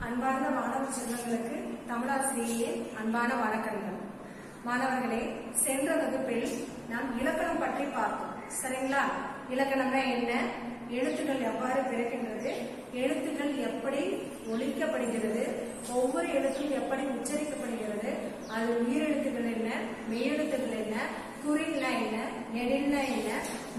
அன்பார்ந்த மாணவ செல்வங்களுக்கு தமிழாசிரியரின் அன்பான வணக்கங்கள். மாணவர்களே, சென்ற வகுப்பில் நாம் இலக்கணம் பற்றி பார்த்தோம். சரிங்களா? இலக்கணம்னா என்ன, எழுத்துக்கள் எவ்வாறு பிறக்கின்றது, எழுத்துக்கள் எப்படி ஒலிக்கப்படுகிறது, ஒவ்வொரு எழுத்தும் எப்படி உச்சரிக்கப்படுகிறது, அது உயிரெழுத்துக்கள் என்ன, மெய்யெழுத்துக்கள் என்ன, குறில்னா என்ன, நெடில்னா என்ன,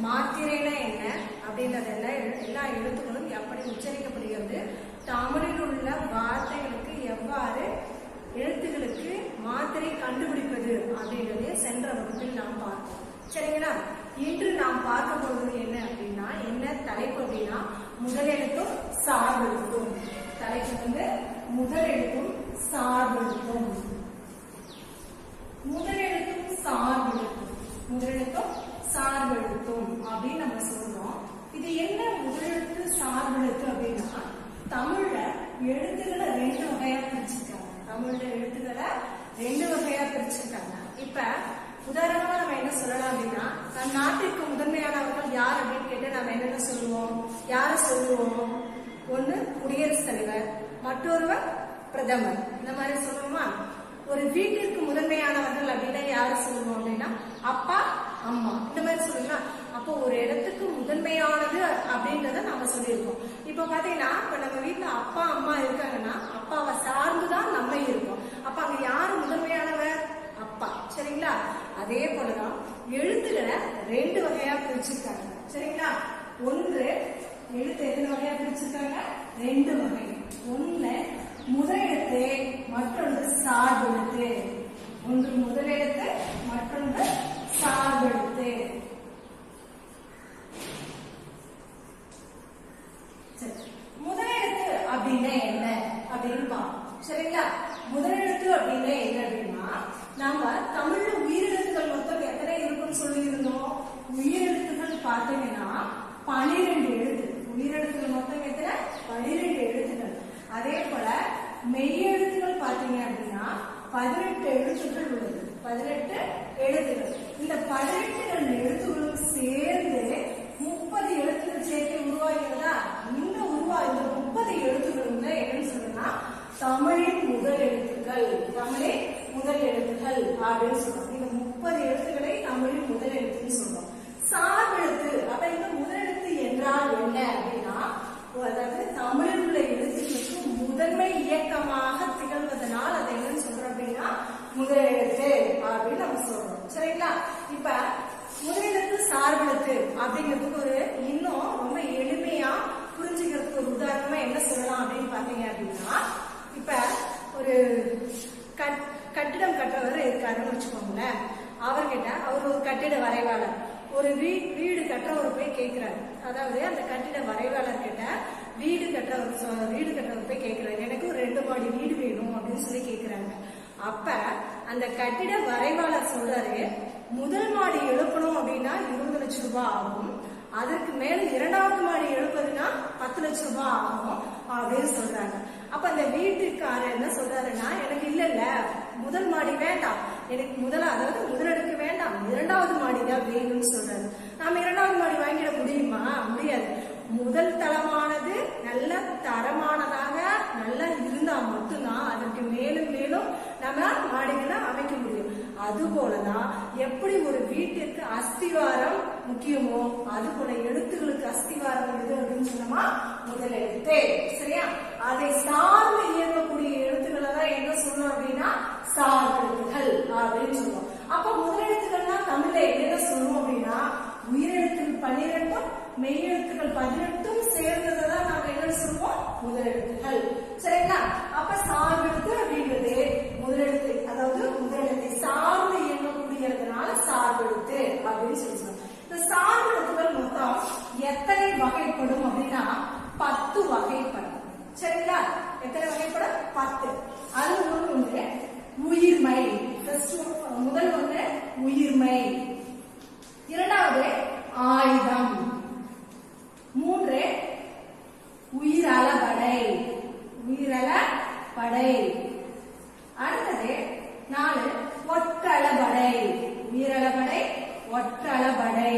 மாத்திரைனா என்ன அப்படின்றதெல்லாம் எல்லா எழுத்துக்களும் எப்படி உச்சரிக்கப்படுகிறது, தமிழில் உள்ள வார்த்தைகளுக்கு எவ்வாறு எழுத்துக்களுக்கு மாத்திரை கண்டுபிடிப்பது அப்படின்றதே சென்ற வகுப்பில் நாம் பார்த்தோம். சரிங்களா? இன்று நாம் பார்க்க போவது என்ன அப்படின்னா, என்ன தலைப்பு அப்படின்னா, முதலெழுத்தும் சார்பெழுத்தும். தலைப்பு வந்து முதலெழுத்தும் சார்பெழுத்தும். முதலெழுத்தும் சார்பெழுத்தும், முதலெழுத்தும் சார்பெழுத்தும் அப்படின்னு நம்ம சொல்றோம். இது என்ன முதலெழுத்து சார்பெழுத்து அப்படின்னா, தமிழ்ல எழுத்துக்களை ரெண்டு வகையா பிரிச்சிருக்காங்க. தமிழ்ல எழுத்துக்களை ரெண்டு வகையா பிரிச்சிருக்காங்க. இப்ப உதாரணமா நம்ம என்ன சொல்லலாம் அப்படின்னா, நம் நாட்டிற்கு முதன்மையானவர்கள் யார் அப்படின்னு கேட்டு நம்ம என்னென்ன சொல்லுவோம், யார சொல்லுவோம்? ஒண்ணு குடியரசுத் தலைவர், மற்றொருவர் பிரதமர். இந்த மாதிரி சொல்லுவோமா? ஒரு வீட்டிற்கு முதன்மையானவர்கள் அப்படின்னா யாரு சொல்லுவோம் அப்படின்னா, அப்பா அம்மா. இந்த மாதிரி சொல்லுங்களா? அப்போ ஒரு இடத்துக்கு முதன்மையானது அப்படின்றத நாம சொல்லியிருக்கோம். இப்ப பாத்தீங்கன்னா, இப்ப நம்ம வீட்டுல அப்பா அம்மா இருக்காங்கன்னா அப்பாவை சார்ந்துதான் நம்ம இருக்கோம். அப்ப அங்க யாரு முதன்மையானவர்? அப்பா. சரிங்களா? அதே போலதான் எழுத்துக்களை ரெண்டு வகையா பிரிச்சிருக்காங்க. சரிங்களா? ஒன்று எழுத்து எத்தனை வகையா பிரிச்சிருக்காங்க? ரெண்டு வகை. ஒண்ணு முதலெழுத்து, மற்றொன்று சார்பெழுத்து. ஒன்று முதலெழுத்து, மற்றொன்று சார்பெழுத்து. முதலெழுத்து அப்படின்னா என்ன அப்படின்னு பார்ப்போம். சரிங்களா? முதலெழுத்து அப்படின்னா என்ன அப்படின்னா, நாம தமிழ்ல உயிரெழுத்துக்கள் மொத்தம் எத்தனை இருக்குன்னு சொல்லியிருந்தோம். உயிரெழுத்துக்கள் பார்த்தீங்கன்னா 12 எழுத்து. உயிரெழுத்துக்கள் மொத்தம் எத்தனை? 12 எழுத்துக்கள். அதே போல மெய்யெழுத்துக்கள் பார்த்தீங்க அப்படின்னா 18 எழுத்துக்கள் உள்ளது. 18 எழுத்துக்கள். இந்த 18 எழுத்துக்களும் சேர்ந்து 30 எழுத்துக்கள் சேர்த்து உருவாகிறதா? இந்த 30 எழுத்துக்களும் தான் என்னன்னு சொல்லுன்னா, தமிழின் முதல் எழுத்துக்கள். தமிழின் முதல் எழுத்துக்கள் அப்படின்னு சொல்றோம். இந்த 30 எழுத்துக்களை தமிழின் முதல் எழுத்துன்னு சொல்றோம். சார்பெழுத்து அப்ப இந்த முதலெழுத்து என்றால் என்ன அப்படின்னா, அதாவது தமிழில் உள்ள எழுத்துக்களுக்கு முதன்மை இயக்கமாக திகழ்வதனால் அதை என்னன்னு சொல்றோம் அப்படின்னா முதலெழுத்து அப்படின்னு நம்ம சொல்றோம். சரிங்களா? இப்ப முதலெழுத்து சார்பெழுத்து அப்படிங்கிறதுக்கு ஒரு இன்னும் ரொம்ப எளிமையா புரிஞ்சுக்கிறதுக்கு ஒரு உதாரணமா என்ன சொல்லலாம் அப்படின்னு பாத்தீங்க அப்படின்னா, இப்ப ஒரு கட்டிடம் கட்டுறவர் இருக்காருன்னு வச்சுக்கோங்களேன். அவர்கிட்ட அவர் ஒரு கட்டிட வரைவாளர். ஒரு வீடு கட்டுறவர் போய் கேட்கிறாரு. அதாவது அந்த கட்டிட வரைவாளர் கிட்ட வீடு கட்டுறவர் போய் கேட்கிறாரு, எனக்கு ஒரு 2 மாடி வீடு வேணும் அப்படின்னு சொல்லி கேட்கிறாங்க. அப்ப அந்த கட்டிட வரைவாளர் சொல்றாரு, முதல் மாடி எழுப்பணும் அப்படின்னா 20 லட்சம் ரூபாய் ஆகும், அதற்கு மேல 2வது மாடி எழுப்பதுன்னா 10 லட்சம் ரூபாய் ஆகும் அப்படின்னு சொல்றாங்க. அப்ப அந்த வீட்டுக்காரர் என்ன சொல்றாருன்னா, எனக்கு இல்ல முதல் மாடி வேண்டாம், எனக்கு அதாவது முதலடுக்கு வேண்டாம், 2வது மாடி தான் வேணும்னு சொல்றாரு. நாம 2வது மாடி வாங்கிட முடியுமா? முடியாது. முதல் தளமானது நல்ல தரமானதாக நல்லா இருந்தா மட்டும்தான் அதற்கு மேலும் மேலும் நம்ம மாடிகளை அமைக்க முடியும். அது போலதான் எப்படி ஒரு வீட்டிற்கு அஸ்திவாரம் முக்கியமோ, அது போல எழுத்துக்களுக்கு அஸ்திவாரம் எது அப்படின்னு சொன்னோமா? முதலெழுத்து. சரியா? அதை சார்ந்து இயங்கக்கூடிய எழுத்துக்களை தான் என்ன சொல்லணும் அப்படின்னா சார்பெழுத்துகள் அப்படின்னு சொல்லுவோம். அப்ப முதலெழுத்துக்கள்னா தமிழ்ல என்ன சொல்லுவோம் அப்படின்னா, உயிரெழுத்துக்கள் 12, மெய்யெழுத்துக்கள் 18 சேர்ந்ததான் நாம என்ன சொல்லுவோம்? முதலெழுத்துகள். சரிங்களா? அப்ப சார்பெழுத்து அப்படின்றது முதலெழுத்து, அதாவது முதலெழுத்தை சார்ந்து இயங்கக்கூடியதுனால சார்பெழுத்து அப்படின்னு சொல்லுவோம். இந்த சார்பெழுத்துகள் மொத்தம் எத்தனை வகைப்படும் அப்படின்னா 10 வகைப்படும். சரிங்களா? எத்தனை வகைப்படும்? 10. அது ஒன்று உயிர்மை. முதல் ஒன்று உயிர்மை, 2வது ஆயுதம், 3 உயிரளபடை, உயிரளபடை, அடுத்தது 4 ஒற்றளபடை, உயிரளபடை, ஒற்றளபடை,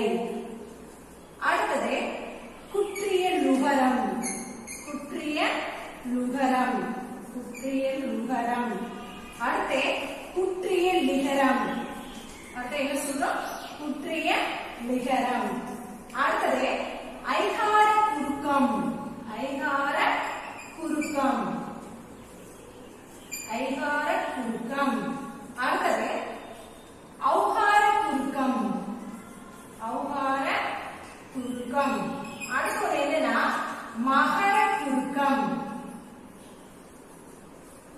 அடுத்தது குற்றிய லுகரம், குற்றிய லுகரம், குற்றியல் உகரம். அடுத்து குற்றிய லிகரம். அடுத்து என்ன சொல்றோம்? குற்றிய லிகரம். அடுத்தது ஐகார குறுக்கம். ஐகார குறுக்கம். ஐகார குறுக்கம். அடுத்தது ஔகார குறுக்கம். ஔகார குறுக்கம். அடுத்தது என்னன்னா மகர குறுக்கம்.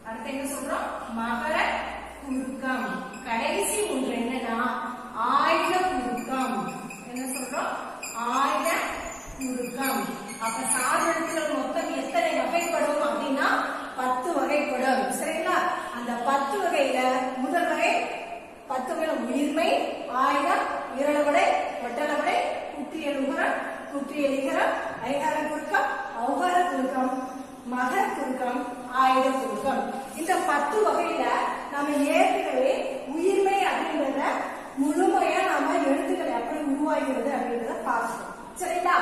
அடுத்து என்ன சொல்றோம்? மகர குறுக்கம். கடைசி ஒன்று என்னன்னா ஆயுத குறுக்கம். என்ன சொல்றோம்? ஆயுத குறுக்கம். அப்ப சார்பெழுத்துக்கள் மொத்தம் எத்தனை வகைப்படும் அப்படின்னா 10 வகைப்படும். சரிங்களா? அந்த 10 வகையில முதல் வகை 10 வகையில உயிர்மை, ஆயுதம், விரலவடை, ஒட்டலவடை, குற்றியல் உகரம், குற்றியல் லிகரம், ஐகார குறுக்கம், ஔகார குறுக்கம், மகர குறுக்கம், ஆயுத குறுக்கம். இந்த 10 வகையில நம்ம ஏற்கனவே உயிர்மை அப்படின்றத முழுமையா நாம எழுத்துக்களை எப்படி உருவாகிறது அப்படின்றத பார்க்கணும். சரிங்களா?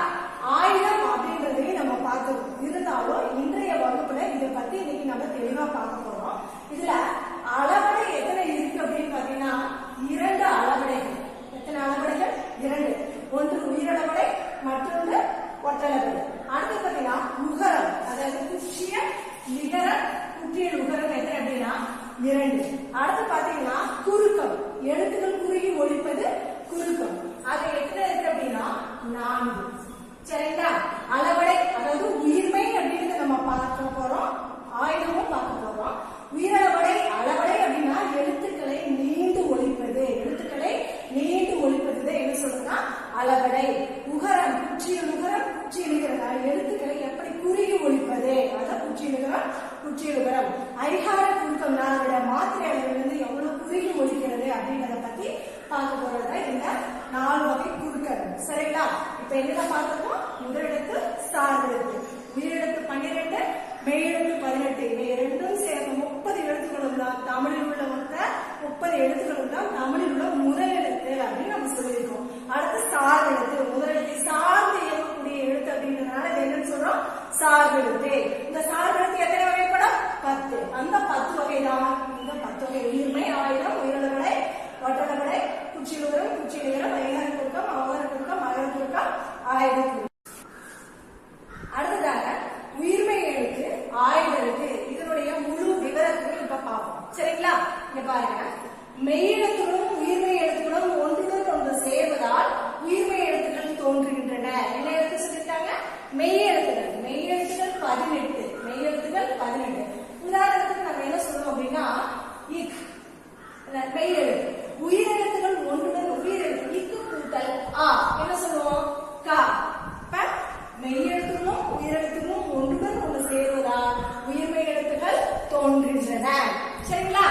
ஆயுதம் அப்படின்றதையும் நம்ம பார்க்கணும். இருந்தாலும் இன்றைய வகுப்புல இதை பத்தி இன்னைக்கு நம்ம தெளிவா பார்க்க போறோம். இதுல அளவடை எத்தனை இருக்கு அப்படின்னு பாத்தீங்கன்னா 2 அளவடைகள். எத்தனை அளவடைகள்? 2. ஒன்று உயிரளவடை, மற்றொன்று ஒட்டளவடை. அடுத்து பாத்தீங்கன்னா உகரம், அதாவது குற்றிய லிகரம், குற்றியல் உகரம் எத்தனை அப்படின்னா 2. அடுத்து பாத்தீங்கன்னா குறுக்கம், எழுத்துக்கள் குறுகி ஒழிப்பது குறுக்கம். அது எத்தனை இருக்கு அப்படின்னா 4. சரிங்களா? அளவடை அதாவது உயிர்மை அப்படின்றத நம்ம பார்க்க போறோம். ஆயுதமும் பார்க்க போறோம். உயிரளவடை அளவடை அப்படின்னா எழுத்துக்களை நீண்டு ஒழிப்பது. எழுத்துக்களை நீண்டு ஒழிப்பது என்ன சொல்றதுன்னா அளவடை. உகரம், குற்றியல் உகரம், குற்றியல் லிகரம், எழுத்துக்களை எப்படி குறுகி ஒழிப்பது, அதான் குற்றியல் உகரம், குற்றியல் உகரம். ஐகார குறுக்கம் அதோட மாத்திரை அளவிலிருந்து எவ்வளவு குறுகி ஒழிக்கிறது அப்படின்றத பத்தி பார்க்க போறது இந்த 4 வகை குறுக்கம். சரிங்களா? இப்ப என்ன பார்த்துருக்கோம்? முதலெழுத்து, சார்பெழுத்து. உயிரெழுத்து 12, மெய்யெழுத்து 18. இவை இரண்டும் சேர்ந்து 30 எழுத்துக்களும் தான் தமிழில் உள்ள மொத்த 30 எழுத்துக்களும் தான் தமிழில் உள்ள முதல் எழுத்து அப்படின்னு நம்ம சொல்லியிருக்கோம். அடுத்து சார்பெழுத்து. முதலெழுத்தை சார்ந்து இயக்கக்கூடிய எழுத்து அப்படின்றதுனால இது என்னன்னு சொல்றோம்? சார்பெழுத்து. இந்த சார்பெழுத்து எத்தனை வகைப்படும்? 10. அந்த 10 வகை தான் இந்த 10 வகை. உயிர்மை, ஆயுதம், உயிரளவடை, ஒட்டளவடை, குற்றியல் உகரம், குற்றியல் லிகரம், ஐகார குறுக்கம், ஔகார குறுக்கம், மகர குறுக்கம், ஆயுத குறுக்கம். அடுத்ததாக உயிர்மை எழுத்து, ஆயுத எழுத்து, இதனுடைய முழு விவரத்தையும் இப்ப பார்ப்போம். சரிங்களா? இங்க பாருங்க, மெய்யெழுத்துகளும் உயிர்மை எழுத்துக்களும் ஒன்றுடன் ஒன்று சேர்வதால் உயிர்மை எழுத்துக்கள் தோன்றுகின்றன. என்ன எழுத்து சொல்லிட்டாங்க? மெய்யெழுத்துகள். மெய்யெழுத்துகள் 18. மெய்யெழுத்துகள் 18. உதாரணத்துக்கு நம்ம என்ன சொல்றோம் அப்படின்னா இக் மெய்யெழுத்து. உயிரெழுத்துகள் ஒன்றுடன் உயிரெழுத்து இக்கு கூட்டல் ஆ என்ன சொல்லுவோம்? கா. மெய்யெழுத்துகளும் உயிரெழுத்துகளும் ஒன்றுடன் ஒன்று சேர்வதால் உயிர்மை எழுத்துக்கள் தோன்றுகின்றன. சரிங்களா?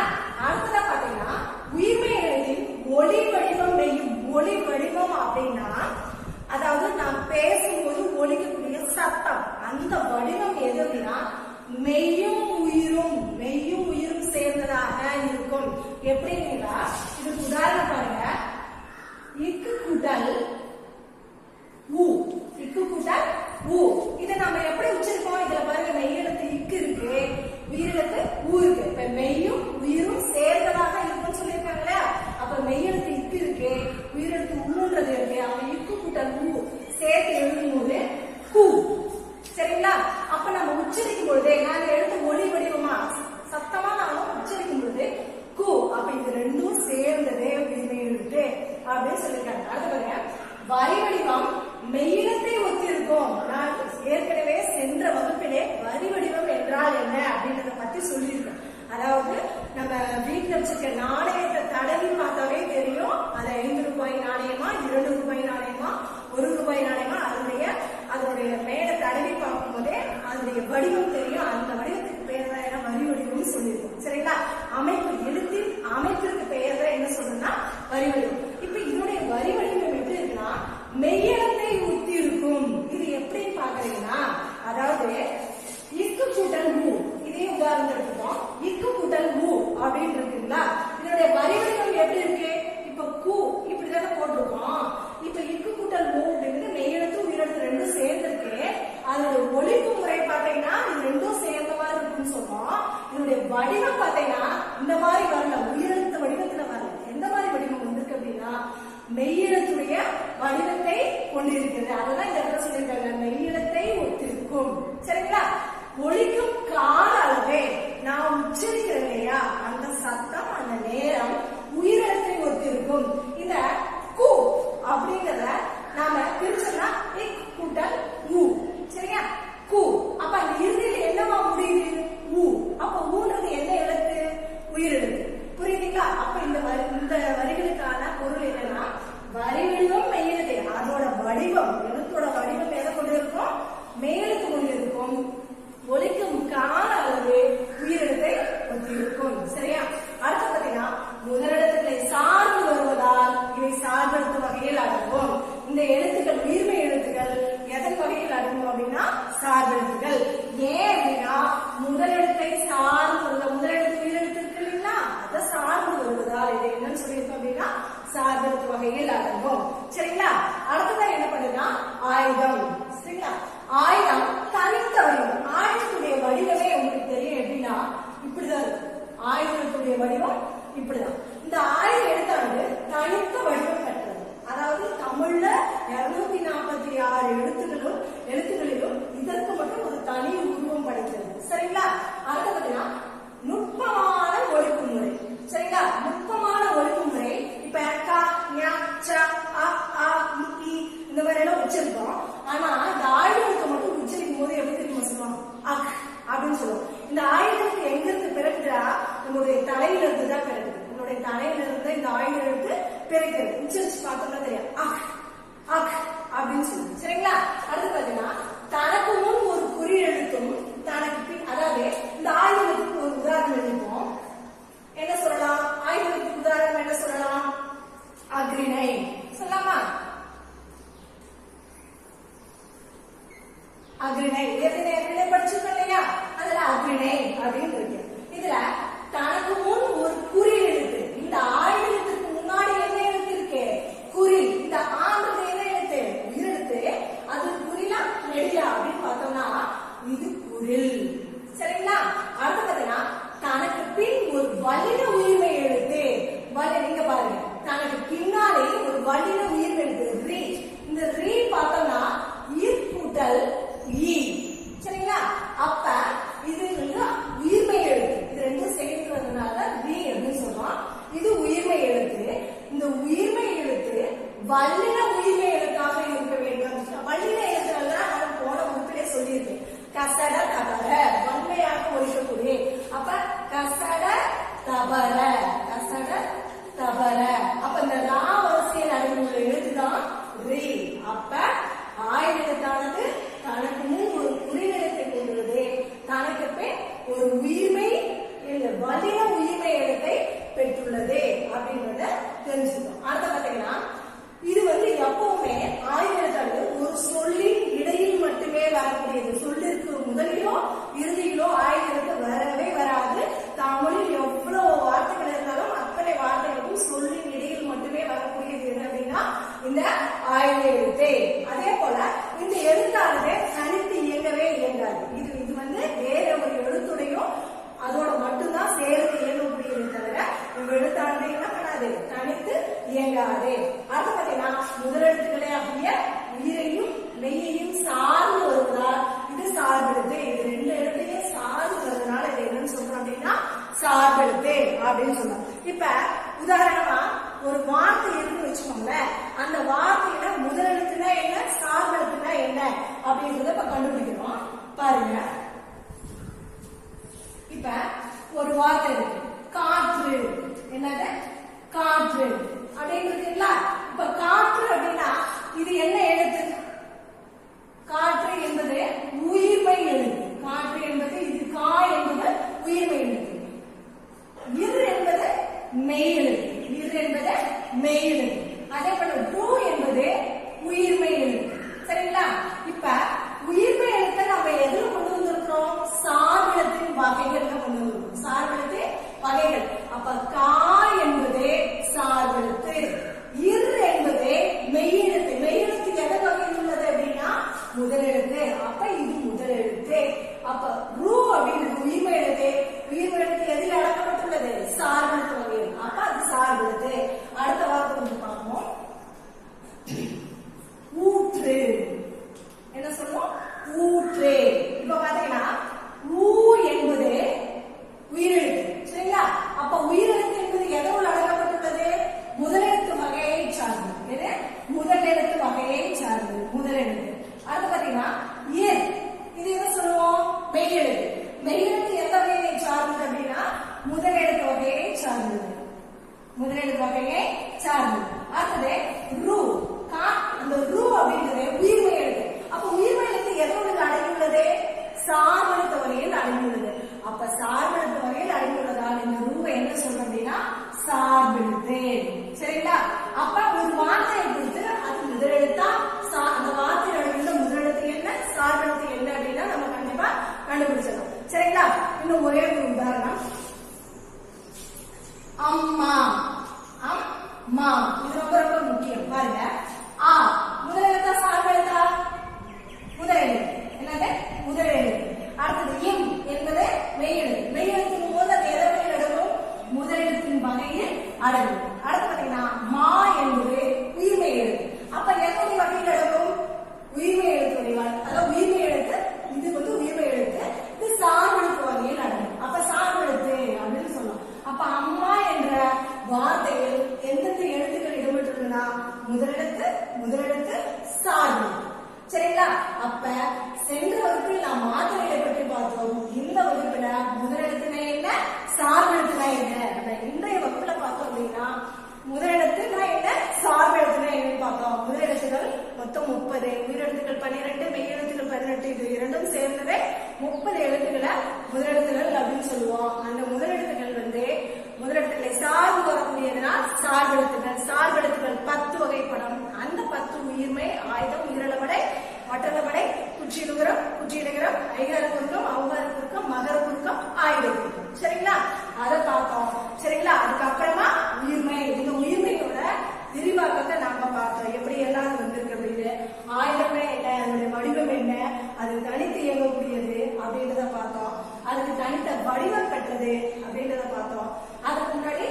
அடுத்ததா பாத்தீங்கன்னா உயிர்மை எழுத்தின் ஒளி வடிவம் மெய்யும். ஒளி வடிவம் அப்படின்னா அதாவது நாம் பேசும்போது ஒலிக்கக்கூடிய சத்தம், அந்த வடிவம் எது அப்படின்னா மெய்யும் உயிரும். மெய்யும் உயிரும் சேர்ந்ததாக இருக்கும். எப்படின்னா இதுக்கு உதாரணம் பாருங்க. இக்கு கூட்டல் ஊ. இக்கு கூட்டல் ஊ. இதை நம்ம எப்படி உச்சரிப்போம்? இதுல பாருங்க, மெய்யெழுத்து இக்கு இருக்கு, உயிரெழுத்து ஊ இருக்கு. இப்ப மெய்யும் உயிரும் சேர்ந்ததாக இருக்குன்னு சொல்லியிருக்காங்கல்ல. அப்ப மெய்யெழுத்து இக்கு இருக்கு, உயிரெழுத்து ஊன்றது இருக்கு. அப்ப இக்கு கூட்டல் ஊ சேர்த்து எழுதும்போது கூ. சரிங்களா? அப்ப நம்ம உச்சரிக்கும் பொழுது நான் எழுத்து ஒளி வடிவமா சத்தமா நானும் உச்சரிக்கும் பொழுது கூ. அப்ப இது ரெண்டும் சேர்ந்ததே உயிர்மை எழுத்து அப்படின்னு சொல்லியிருக்காங்க. அடுத்து பாருங்க, வரி வடிவம் மெய்யிடத்தை ஒத்திருக்கும். நான் ஏற்கனவே சென்ற வகுப்பிலே வரி வடிவம் என்றால் என்ன அப்படின்றத பத்தி சொல்லியிருக்கேன். அதாவது நம்ம வீட்டுல வச்சிருக்க நாணயத்தை தடவி பார்த்தாவே தெரியும் அது 5 ரூபாய் நாணயமா, 2 ரூபாய் நாணயமா, 1 ரூபாய் நாணயமா. அதனுடைய மேல தடவி பார்க்கும் போதே அதனுடைய வடிவம் தெரியும். அந்த வடிவத்துக்கு பெயர் தான் என்ன? வரி வடிவம் சொல்லியிருக்கோம். சரிங்களா? அமைப்பு, எழுத்தின் அமைப்பிற்கு பெயர் தான் என்ன சொல்லணும்னா வரி வடிவம். இப்ப இதனுடைய வரி வடிவம் எப்படி இருக்குன்னா மெய்யெழுத்தை ஒத்தி இருக்கும். இது எப்படின்னு பாக்குறீங்கன்னா, அதாவது இக்கு கூட்டல் ஊ. இதே உதாரணம் எடுத்துக்கோம். இக்கு கூட்டல் ஊ அப்படின்னு இருக்குங்களா? இதனுடைய வரி வடிவம் எப்படி இருக்கு? இப்ப கூ இப்படிதானே போட்டிருக்கோம். இப்ப இக்கு கூட்டல் ஊ அப்படிங்கிறது மெய்யெழுத்து உயிரெழுத்து ரெண்டும் சேர்ந்திருக்கு. அதோட ஒலிப்பு முறை பாத்தீங்கன்னா இது ரெண்டும் சேர்ந்த மாதிரி இருக்குன்னு சொல்றோம். வடிவம் பார்த்தீங்கன்னா இந்த மாதிரி வரல, உயிரெழுத்து வடிவத்துல வரல. எந்த மாதிரி வடிவம் வந்திருக்கு அப்படின்னா மெய்யெழுத்துடைய வடிவத்தை கொண்டிருக்கிறது. அதுதான் இந்த இடத்துல சொல்லியிருக்காங்க, மெய்யெழுத்தை ஒத்திருக்கும். சரிங்களா? ஒலிக்கும் கால அளவே நான் உச்சரிக்கிறேன் இல்லையா, அந்த சத்தம் அந்த நேரம் உயிரெழுத்தை ஒத்திருக்கும். இந்த கு அப்படிங்கறத நாம பிரிச்சோம்னா இக் கூட்டல் உ. சரியா? கு. அப்ப அந்த இறுதியில் என்னவா முடியுது? உ. அப்ப ஊன்றது என்ன எழுத்து? உயிரெழுத்து. புரியுதுங்களா? அப்ப இந்த வரிகளுக்கான பொருள் என்னன்னா, வரிகளிலும் மெய்யெழுத்து, அதோட வடிவம், எழுத்தோட வடிவம் எதை கொண்டு இருக்கும்? மெய்யெழுத்து கொண்டு இருக்கும். ஒலிக்கும் கால அளவு உயிரெழுத்தை ஒத்திருக்கும். சரியா? அடுத்து பாத்தீங்கன்னா முதலெழுத்துக்களை சார்ந்து வருவதால் இவை சார்பெழுத்து வகையில் அடங்கும். இந்த எழுத்துக்கள் உயிர்மை எழுத்துக்கள் எதன் வகையில் அடங்கும் அப்படின்னா சார்பெழுத்துக்கள். ஏன் அப்படின்னா முதலெழுத்தை சார்ந்து வருவதால், முதலெழுத்து உயிரெழுத்து இருக்கு இல்லைங்களா, அதை சார்ந்து வருவதால் இது என்னன்னு சொல்லியிருக்கோம் அப்படின்னா சார்பெழுத்து வகையில் அடங்கும். சரிங்களா? அடுத்ததான் என்ன பண்ணுதுன்னா ஆயுதம். சரிங்களா? ஆயுதம் தனித்த வடிவம். ஆயுதத்துடைய வடிவமே உங்களுக்கு தெரியும் எப்படின்னா இப்படிதான் இருக்கு. ஆயுதத்துடைய வடிவம் இப்படிதான். இந்த ஆயுத எழுத்தானது தனித்த வடிவம் பெற்றது. அதாவது தமிழ்ல 246 எழுத்துக்களிலும் இதற்கு மட்டும் ஒரு தனி உருவம் படைக்கிறது. சரிங்களா? அடுத்து பாத்தீங்கன்னா நுட்பமான ஒழுக்கு முறை. சரிங்களா? நுட்பமான ஒழுக்கு முறை. இப்ப க, ஞ, ச, அ, ஆ, இ இந்த மாதிரி எல்லாம் உச்சரிப்போம். ஆனா இந்த ஆயுதத்தை மட்டும் உச்சரிக்கும் போது எப்படி தெரியுமா சொல்லுவோம்? அக் அப்படின்னு சொல்லுவோம். இந்த ஆயுதத்துக்கு எங்க இருந்து பிறகுதா? நம்மளுடைய தலையில இருந்து தான் பிறகுது. நம்மளுடைய தலையில இருந்து இந்த ஆயுத எழுத்து பிறக்கிறது. உச்சரிச்சு பார்த்தோம்னா தெரியும், அக் அக் அப்படின்னு சொல்லுவோம். சரிங்களா? அடுத்து பாத்தீங்கன்னா தனக்கு முன் ஒரு குறி எழுத்தும் தனக்கு பின், அதாவது இந்த ஆயுதத்துக்கு ஒரு உதாரணம் எழுதிப்போம். என்ன சொல்லலாம்? ஆயுதத்துக்கு உதாரணம் என்ன சொல்லலாம்? அக்ரிணை சொல்லலாமா? அக்ரிணை ஏற்கனவே படிச்சிருக்கோம் இல்லையா, அதுல அக்ரிணை அப்படின்னு இருக்கு. இதுல தனக்கு முன் ஒரு குறி எழுத்து. இந்த ஆயுதத்துக்கு முன்னாடி என்ன எழுத்து இருக்கு? குறி. இந்த ஆன்றது என்ன எழுத்து? உயிரெழுத்து. அது குறிலா நெடிலா அப்படின்னு பார்த்தோம்னா இது குரில். சரிங்களா? அடுத்து பாத்தீங்கன்னா தனக்கு பின் ஒரு வல்லின உயிர்மை எழுத்து. நீங்க பாருங்க, தனக்கு பின்னாலே ஒரு வல்லின உயிர்மை எழுத்து ரீ. இந்த ரீ பார்த்தோம்னா ஈர்க்கூட்டல் ஈ. சரிங்களா? அப்ப இது வந்து உயிர்மை எழுத்து. இது ரெண்டும் சேர்க்கிறதுனால ரீ அப்படின்னு சொல்றோம். இது உயிர்மை எழுத்து. இந்த உயிர்மை எழுத்து வல்லின உயிர்மை எழுத்தாக இருக்க வேண்டும். வல்லின எழுத்துக்கள் நான் போன வகுப்பிலே சொல்லியிருக்கேன். கசட தபர வன்மையாக ஒழிக்கக்கூடிய. அப்ப கசட தபர, கசட தபர. அப்ப இந்த ரா வரிசையில் அடங்கியுள்ள எழுத்துதான் ரீ. அப்ப ஆயுத எழுத்தானது தனக்கு முன் ஒரு குறிநிலத்தை கொண்டுள்ளது, தனக்கு பின் ஒரு உயிர்மை வலின உயிர்மை எழுத்தை பெற்றுள்ளது அப்படின்றத தெரிஞ்சுக்கணும். அடுத்த பாத்தீங்கன்னா இது வந்து எப்பவுமே ஆயுத எழுத்தானது ஒரு சொல்லின் இடையில் மட்டுமே வரக்கூடியது. சொல்லிற்கு முதலிலோ இறுதியிலோ ஆயுத எழுத்து வரவே வராது. தமிழில் எவ்வளவு வார்த்தைகள் இருந்தாலும் அத்தனை வார்த்தைகளுக்கும் சொல்லின் இடையில் மட்டுமே வரக்கூடியது எது அப்படின்னா இந்த ஆயுத எழுத்து. அதே போல இந்த எழுத்தானது தனித்து இயங்கவே இயங்காது. இது வந்து வேற ஒரு எழுத்துடையும் அதோட மட்டும்தான் சேர்த்து இயங்கக்கூடியது தவிர எழுத்தானது என்ன பண்ணாது? தனித்து இயங்காது. அது பாத்தீங்கன்னா முதலெழுத்துக்களே அப்படியே உயிரையும் மெய்யையும் சார்ந்து வருவதால் இது சார்பெழுத்து. இது ரெண்டு எழுத்தையும் சார்ந்து வருவதனால இது என்னன்னு சொல்றோம் அப்படின்னா சார்பெழுத்து அப்படின்னு சொல்றோம். இப்ப உதாரணமா ஒரு வார்த்தை இருக்குன்னு வச்சுக்கோங்களேன். அந்த வார்த்தையில முதலெழுத்துனா என்ன, சார்பெழுத்துனா என்ன அப்படின்றத இப்ப கண்டுபிடிக்கிறோம். பாருங்க, இப்ப ஒரு வார்த்தை இருக்கு, காற்று. என்னது? காற்று அப்படின்றதுங்களா? இப்ப காற்று அப்படின்னா இது என்ன எழுத்து? காற்று என்பது உயிர்மை எழுத்து. காற்று என்பது இது கா என்பது உயிர்மை எழுத்து. இரு என்பது மெய் எழுத்து. இரு என்பது மெய் எழுத்து. அதே போல டூ என்பது உயிர்மை எழுத்து. சரிங்களா? இப்ப உயிர்மை எழுத்தை நம்ம எதுல கொண்டு வந்திருக்கோம்? முதலெழுத்து வகையை சார்ந்தது. அடுத்தது ரூ. அந்த ரூ அப்படின்றது உயிர்மை எழுத்து. அப்ப உயிர்மை எழுத்து எதோடு அடங்கியுள்ளது? சார்பெழுத்து வகையில் அடங்கியுள்ளது. அப்ப சார்பெழுத்து வகையில் அடங்கியுள்ளதால் இந்த ரூவை என்ன சொல்றோம் அப்படின்னா சார்பெழுத்து. சரிங்களா? அப்ப ஒரு வார்த்தையை கொடுத்து அது முதலெழுத்தா அந்த வார்த்தையில் அடங்கியுள்ள முதலெழுத்து என்ன சார்பெழுத்து என்ன அப்படின்னா நம்ம கண்டிப்பா கண்டுபிடிச்சிடலாம். சரிங்களா? இன்னும் ஒரே ஒரு உதாரணம். அம்மா. அம்மா இது ரொம்ப ரொம்ப முக்கியம். பாருங்க, ஆ முதலெழுத்தா சார்பெழுத்தா? முதலெழுத்து. என்னது? முதலெழுத்து. அடுத்தது இம் என்பது மெய்யெழுத்து. மெய்யெழுத்தின் போது அது எதை வகையில் அடங்கும்? முதலெழுத்தின் வகையில் அடங்கும். அடுத்து பாத்தீங்கன்னா மா என்பது உயிர்மை எழுத்து. அப்ப எத்தனை வகையில் அடங்கும்? உயிர்மை எழுத்து வகைகள். அதாவது உயிர்மை எழுத்து இது வந்து உயிர்மை எழுத்து, இது சார்பெழுத்து வகையில் அடங்கும். அப்ப சார்பெழுத்து அப்படின்னு சொல்லலாம். அப்ப அம்மா என்ற வார்த்தையில் எந்தெந்த எழுத்துக்கள் இடம்பெற்றுள்ளனா முதலெழுத்து, முதலெழுத்து, சார்பெழுத்து. சரிங்களா? அப்ப சென்ற வகுப்பில் நாம் மாத்திரைகளை பற்றி பார்த்தோம். இந்த வகுப்புல முதலெழுத்துனா என்ன, சார்பெழுத்துனா என்ன, இன்றைய வகுப்புல பார்த்தோம் அப்படின்னா முதலெழுத்துனா என்ன, சார்பெழுத்துனா என்னன்னு பார்த்தோம். முதலெழுத்துகள் மொத்தம் 30, உயிரெழுத்துக்கள் 12, மெய்யெழுத்துக்கள் 18. இது இரண்டும் சேர்ந்தவே 30 எழுத்துக்களை முதலெழுத்துகள் அப்படின்னு சொல்லுவோம். அந்த முதலெழுத்துக்கள் வந்து முதலெழுத்துக்களை சார்ந்து வரக்கூடியதுனால் சார்பெழுத்துக்கள். சார்பெழுத்துக்கள் 10 வகைப்படும். அந்த 10 உயிர்மை, ஆயுதம், உயிரிழவடை, மற்றளவடை, குற்றியலுகரம், குற்றியலுகரம், ஐகார குறுக்கம், ஔகார குறுக்கம், மகர குறுக்கம், ஆயுத குறுக்கம். சரிங்களா? அதை பார்த்தோம். சரிங்களா? அதுக்கப்புறமா உயிர்மை. இந்த உயிர்மையோட விரிவாக்கத்தை நாம பார்த்தோம். எப்படி எல்லாம் வந்திருக்கு அப்படின்னு. ஆயுதமே என்ன, அதனுடைய வடிவம் என்ன, அது தனித்து இயங்கக்கூடியது அப்படின்றத பார்த்தோம். அதுக்கு தனித்த வடிவம் பெற்றது அப்படின்றத பார்த்தோம். அதுக்கு முன்னாடி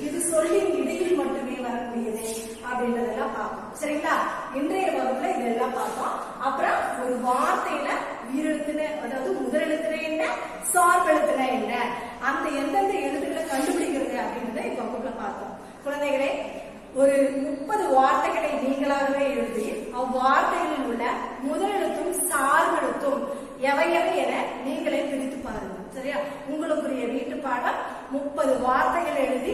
இது சொல்லின் இடையில் மட்டுமே வரக்கூடியது அப்படின்றதெல்லாம் பார்த்தோம். சரிங்களா? இன்றைய வகுப்புல இதெல்லாம் பார்த்தோம். அப்புறம் ஒரு வார்த்தையில உயிரெழுத்துன, அதாவது முதலெழுத்துன என்ன, சார்பெழுத்துன என்ன, அந்த எந்தெந்த எழுத்துக்களை கண்டுபிடிக்கிறது அப்படின்றத இந்த வகுப்புல பார்த்தோம். குழந்தைகளே, ஒரு 30 வார்த்தைகளை நீங்களாகவே எழுதி அவ்வார்த்தைகளில் உள்ள முதலெழுத்தும் சார்பெழுத்தும் எவை எவை என நீங்களே பிரித்து பாருங்க. சரியா? உங்களுக்குரிய வீட்டு பாடம் 30 வார்த்தைகள் எழுதி